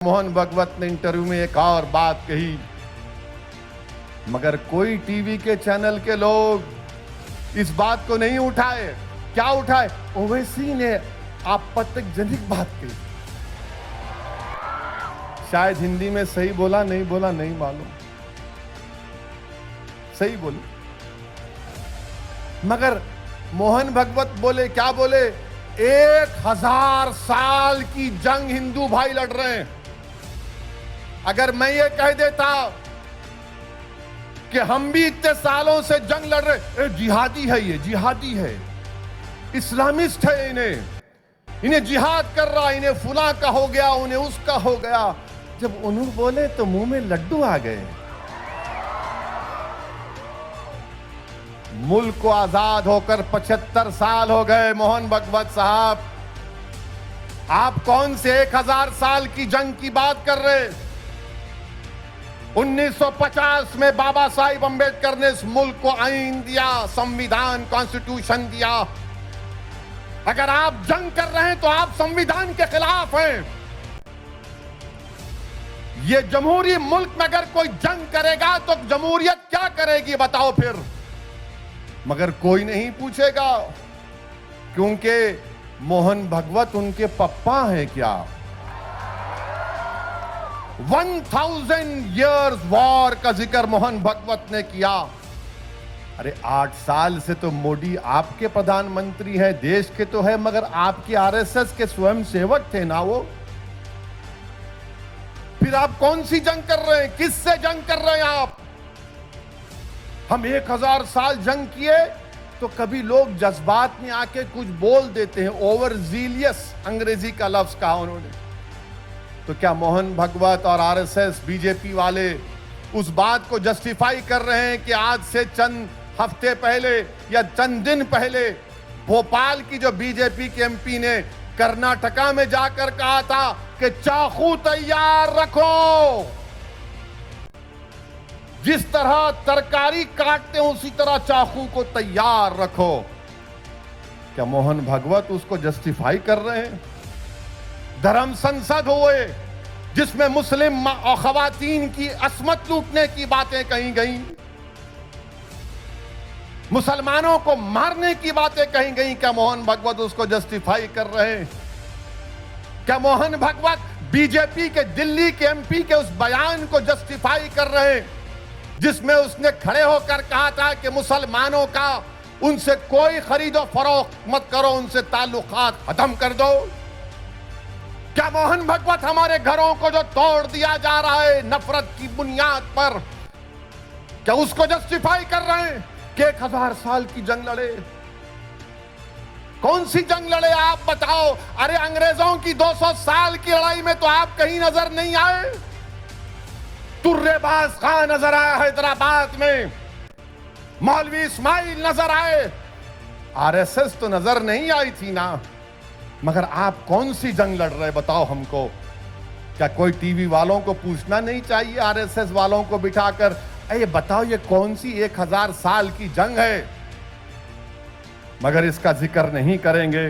मोहन भागवत ने इंटरव्यू में एक और बात कही, मगर कोई टीवी के चैनल के लोग इस बात को नहीं उठाए। क्या उठाए? ओवैसी ने आपत्तिजनक बात कही। शायद हिंदी में सही बोला नहीं मालूम, सही बोले, मगर मोहन भागवत बोले, क्या बोले? 1000 साल की जंग हिंदू भाई लड़ रहे हैं। अगर मैं ये कह देता कि हम भी इतने सालों से जंग लड़ रहे, जिहादी है, ये जिहादी है, इस्लामिस्ट है, इन्हें जिहाद कर रहा, इन्हें फुला का हो गया, उन्हें उसका हो गया। जब उन्होंने बोले तो मुंह में लड्डू आ गए। मुल्क को आजाद होकर 75 साल हो गए। मोहन भागवत साहब, आप कौन से 1000 साल की जंग की बात कर रहे? 1950 में बाबा साहिब अंबेडकर ने इस मुल्क को आईन दिया, संविधान, कॉन्स्टिट्यूशन दिया। अगर आप जंग कर रहे हैं तो आप संविधान के खिलाफ हैं। ये जमहूरी मुल्क में अगर कोई जंग करेगा तो जमहूरियत क्या करेगी बताओ फिर? मगर कोई नहीं पूछेगा, क्योंकि मोहन भागवत उनके पप्पा हैं क्या? 1000 years वॉर का जिक्र मोहन भागवत ने किया। अरे 8 साल से तो मोदी आपके प्रधानमंत्री हैं, देश के तो है, मगर आपके आरएसएस के स्वयं सेवक थे ना वो। फिर आप कौन सी जंग कर रहे हैं? किससे जंग कर रहे हैं आप? हम 1000 साल जंग किए तो कभी लोग जज्बात में आके कुछ बोल देते हैं, ओवर जीलियस अंग्रेजी का लफ्ज कहा उन्होंने। तो क्या मोहन भागवत और आरएसएस, बीजेपी वाले उस बात को जस्टिफाई कर रहे हैं कि आज से चंद हफ्ते पहले या चंद दिन पहले भोपाल की जो बीजेपी के एमपी ने कर्नाटका में जाकर कहा था कि चाकू तैयार रखो, जिस तरह तरकारी काटते हो उसी तरह चाकू को तैयार रखो? क्या मोहन भागवत उसको जस्टिफाई कर रहे हैं? धर्म संसद हुए जिसमें मुस्लिम और खवातीन की असमत लूटने की बातें कही गई, मुसलमानों को मारने की बातें कही गई। क्या मोहन भागवत उसको जस्टिफाई कर रहे हैं? क्या मोहन भागवत बीजेपी के दिल्ली के एमपी के उस बयान को जस्टिफाई कर रहे हैं जिसमें उसने खड़े होकर कहा था कि मुसलमानों का उनसे कोई खरीदो फरोख्त मत करो, उनसे ताल्लुकात खत्म कर दो? क्या मोहन भागवत हमारे घरों को जो तोड़ दिया जा रहा है नफरत की बुनियाद पर, क्या उसको जस्टिफाई कर रहे हैं कि 1000 साल की जंग लड़े? कौन सी जंग लड़े आप बताओ? अरे अंग्रेजों की 200 साल की लड़ाई में तो आप कहीं नजर नहीं आए। तुर्रेबाज खान नजर आया हैदराबाद में, मौलवी इस्माइल नजर आए, आरएसएस तो नजर नहीं आई थी ना। मगर आप कौन सी जंग लड़ रहे बताओ हमको? क्या कोई टीवी वालों को पूछना नहीं चाहिए आरएसएस वालों को बिठाकर, ये बताओ ये कौन सी 1000 साल की जंग है? मगर इसका जिक्र नहीं करेंगे।